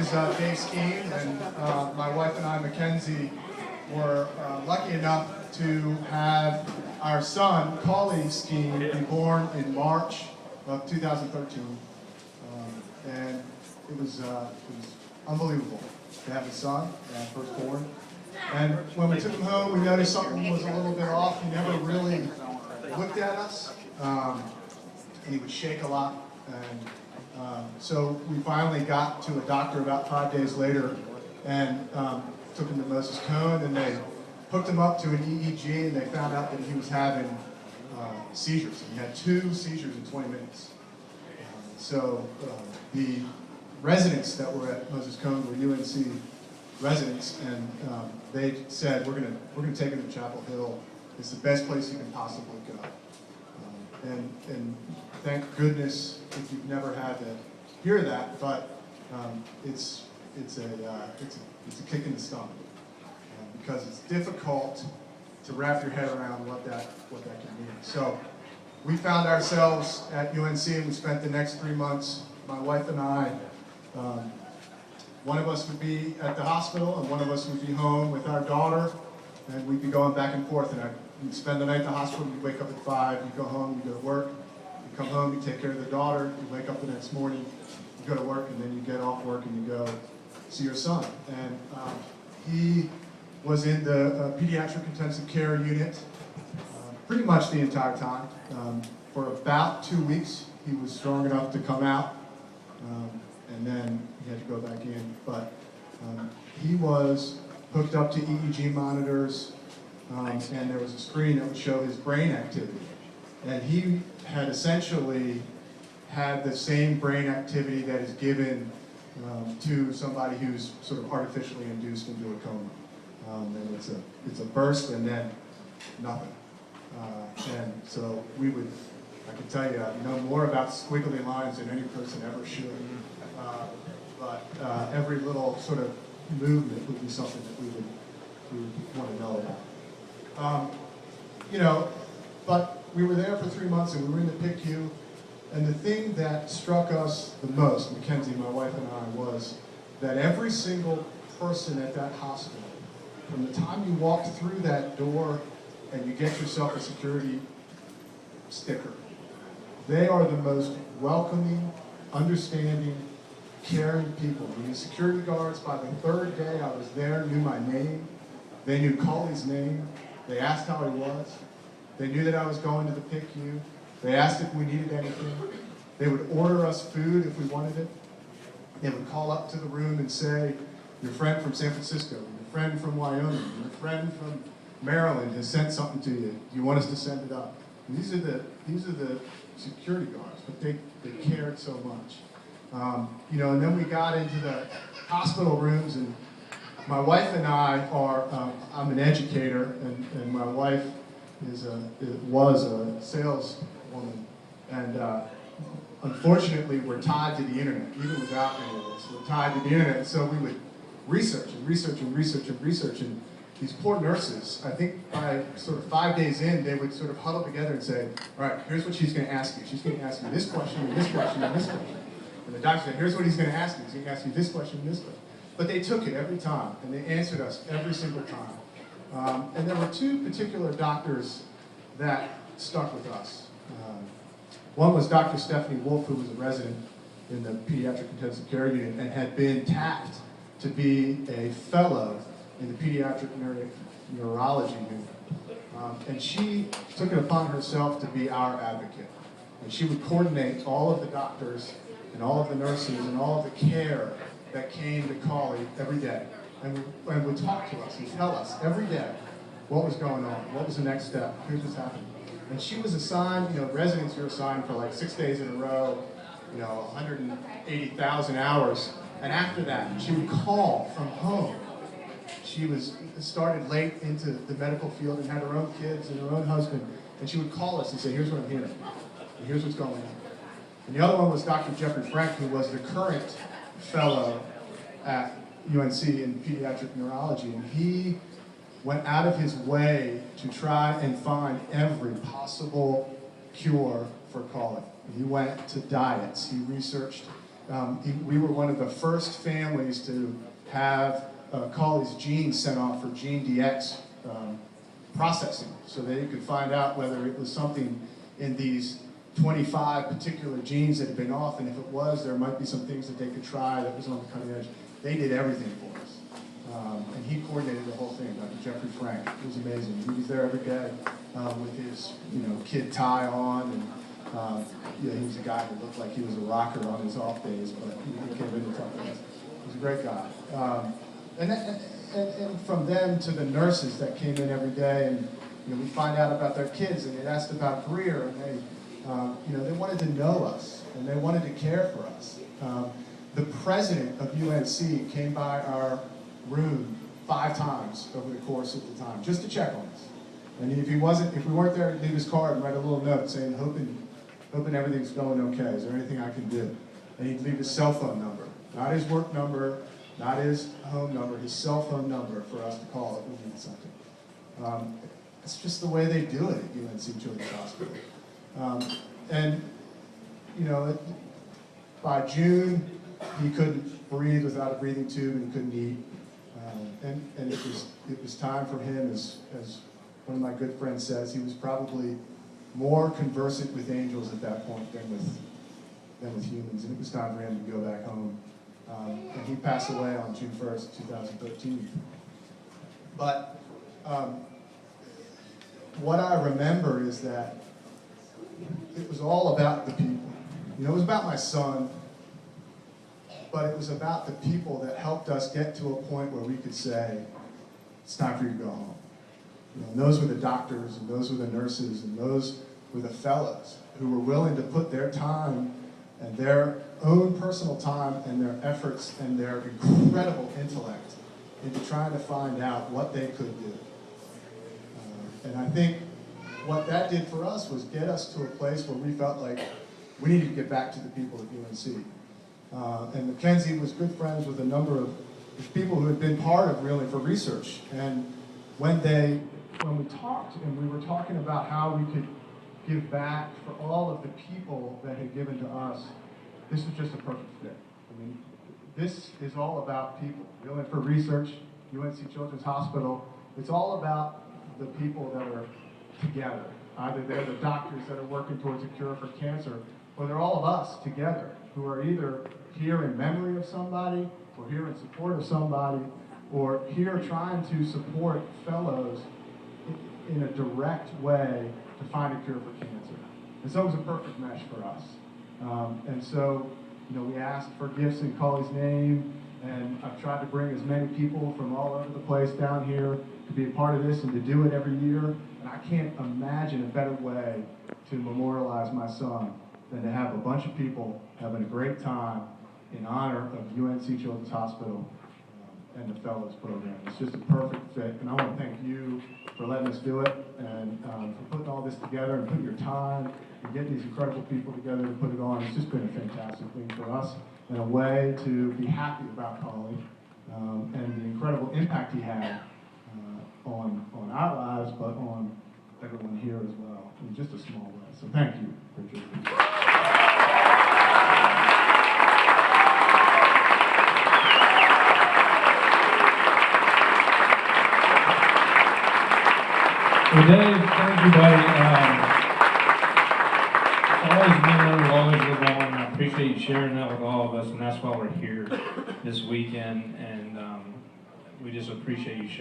is Dave Skeen, and my wife and I, Mackenzie, were lucky enough to have our son, Collie Skeen, be born in March of 2013. And it was unbelievable to have a son, firstborn. And when we took him home, we noticed something was a little bit off. He never really looked at us, and he would shake a lot. And so we finally got to a doctor about 5 days later and took him to Moses Cone, and they hooked him up to an EEG, and they found out that he was having seizures. He had 2 seizures in 20 minutes. So the residents that were at Moses Cone were UNC residents, and they said, we're gonna take him to Chapel Hill. It's the best place he can possibly go. And thank goodness if you've never had to hear that, but it's a kick in the stomach because it's difficult to wrap your head around what that can mean. So we found ourselves at UNC, and we spent the next 3 months, my wife and I, one of us would be at the hospital and one of us would be home with our daughter, and we'd be going back and forth. And we'd spend the night at the hospital, you'd wake up at 5, you'd go home, you'd go to work, you come home, you take care of the daughter, you wake up the next morning, you go to work, and then you get off work and you go see your son. And he was in the pediatric intensive care unit pretty much the entire time. For about 2 weeks, he was strong enough to come out, and then he had to go back in. But he was hooked up to EEG monitors, and there was a screen that would show his brain activity. And he had essentially had the same brain activity that is given to somebody who's sort of artificially induced into a coma. And it's a burst and then nothing. And so I can tell you, I know more about squiggly lines than any person ever should. But every little sort of movement would be something that we would want to know about. But we were there for 3 months, and we were in the PICU. And the thing that struck us the most, Mackenzie, my wife and I, was that every single person at that hospital, from the time you walked through that door and you get yourself a security sticker, they are the most welcoming, understanding, caring people. The security guards, by the 3rd day I was there, knew my name. They knew Collie's name. They asked how he was. They knew that I was going to the PICU. They asked if we needed anything. They would order us food if we wanted it. They would call up to the room and say, your friend from San Francisco, your friend from Wyoming, your friend from Maryland has sent something to you. Do you want us to send it up? And these are the security guards, but they cared so much. And then we got into the hospital rooms, and my wife and I are, I'm an educator, and my wife was a saleswoman, and unfortunately we're tied to the internet, even without any of this. We're tied to the internet, so we would research, and these poor nurses, I think by sort of 5 days in, they would sort of huddle together and say, all right, here's what she's going to ask you. She's going to ask you this question, and this question, and this question. And the doctor said, here's what he's going to ask you. He's going to ask you this question and this question. But they took it every time, and they answered us every single time. And there were 2 particular doctors that stuck with us. One was Dr. Stephanie Wolf, who was a resident in the pediatric intensive care unit and had been tapped to be a fellow in the pediatric neurology unit. And she took it upon herself to be our advocate. And she would coordinate all of the doctors and all of the nurses and all of the care that came to Collie every day. And would talk to us and tell us every day what was going on, what was the next step, here's what's happening. And she was assigned, residents were assigned for like 6 days in a row, 180,000 hours. And after that, she would call from home. She started late into the medical field and had her own kids and her own husband. And she would call us and say, here's what I'm hearing, and here's what's going on. And the other one was Dr. Jeffrey Frank, who was the current fellow at UNC in pediatric neurology. And he went out of his way to try and find every possible cure for Collie. He went to diets. He researched We were one of the first families to have Colley's genes sent off for gene DX processing, so that you could find out whether it was something in these 25 particular genes that had been off, and if it was, there might be some things that they could try that was on the cutting edge. They did everything for us. And he coordinated the whole thing, Dr. Jeffrey Frank. It was amazing. He was there every day with his, kid tie on, and he was a guy who looked like he was a rocker on his off days, but he came in to talk to us. He was a great guy. And from them to the nurses that came in every day, and we find out about their kids, and they asked about Greer, and they wanted to know us, and they wanted to care for us. The president of UNC came by our room 5 times over the course of the time, just to check on us. And if we weren't there, he'd leave his card and write a little note saying, hoping everything's going okay. Is there anything I can do? And he'd leave his cell phone number, not his work number, not his home number, his cell phone number for us to call if we needed something. It's just the way they do it at UNC Children's Hospital. By June, he couldn't breathe without a breathing tube, and he couldn't eat. And it was time for him, as one of my good friends says, he was probably more conversant with angels at that point than with humans, and it was time for him to go back home. And he passed away on June 1st, 2013. But what I remember is that it was all about the people. It was about my son, but it was about the people that helped us get to a point where we could say, it's time for you to go home. And those were the doctors, and those were the nurses, and those were the fellows who were willing to put their time and their own personal time and their efforts and their incredible intellect into trying to find out what they could do. And I think what that did for us was get us to a place where we felt like we needed to get back to the people at UNC. And Mackenzie was good friends with a number of people who had been part of Reelin for research. And when we talked, and we were talking about how we could give back for all of the people that had given to us, this was just a perfect fit. This is all about people. Reelin for research, UNC Children's Hospital, it's all about the people that are together. Either they're the doctors that are working towards a cure for cancer, or they're all of us together who are either here in memory of somebody, or here in support of somebody, or here trying to support fellows in a direct way to find a cure for cancer. And so it was a perfect mesh for us. And so, we asked for gifts in Colley's name, and I've tried to bring as many people from all over the place down here to be a part of this and to do it every year. And I can't imagine a better way to memorialize my son than to have a bunch of people having a great time in honor of UNC Children's Hospital and the Fellows Program. It's just a perfect fit, and I want to thank you for letting us do it, and for putting all this together and putting your time and getting these incredible people together to put it on. It's just been a fantastic thing for us, and a way to be happy about Colley and the incredible impact he had on our lives, but on everyone here as well, in just a small way. So thank you, Richard. Well, Dave, thank you, buddy. It's always been we'll always live on. I appreciate you sharing that with all of us, and that's why we're here this weekend. And we just appreciate you sharing.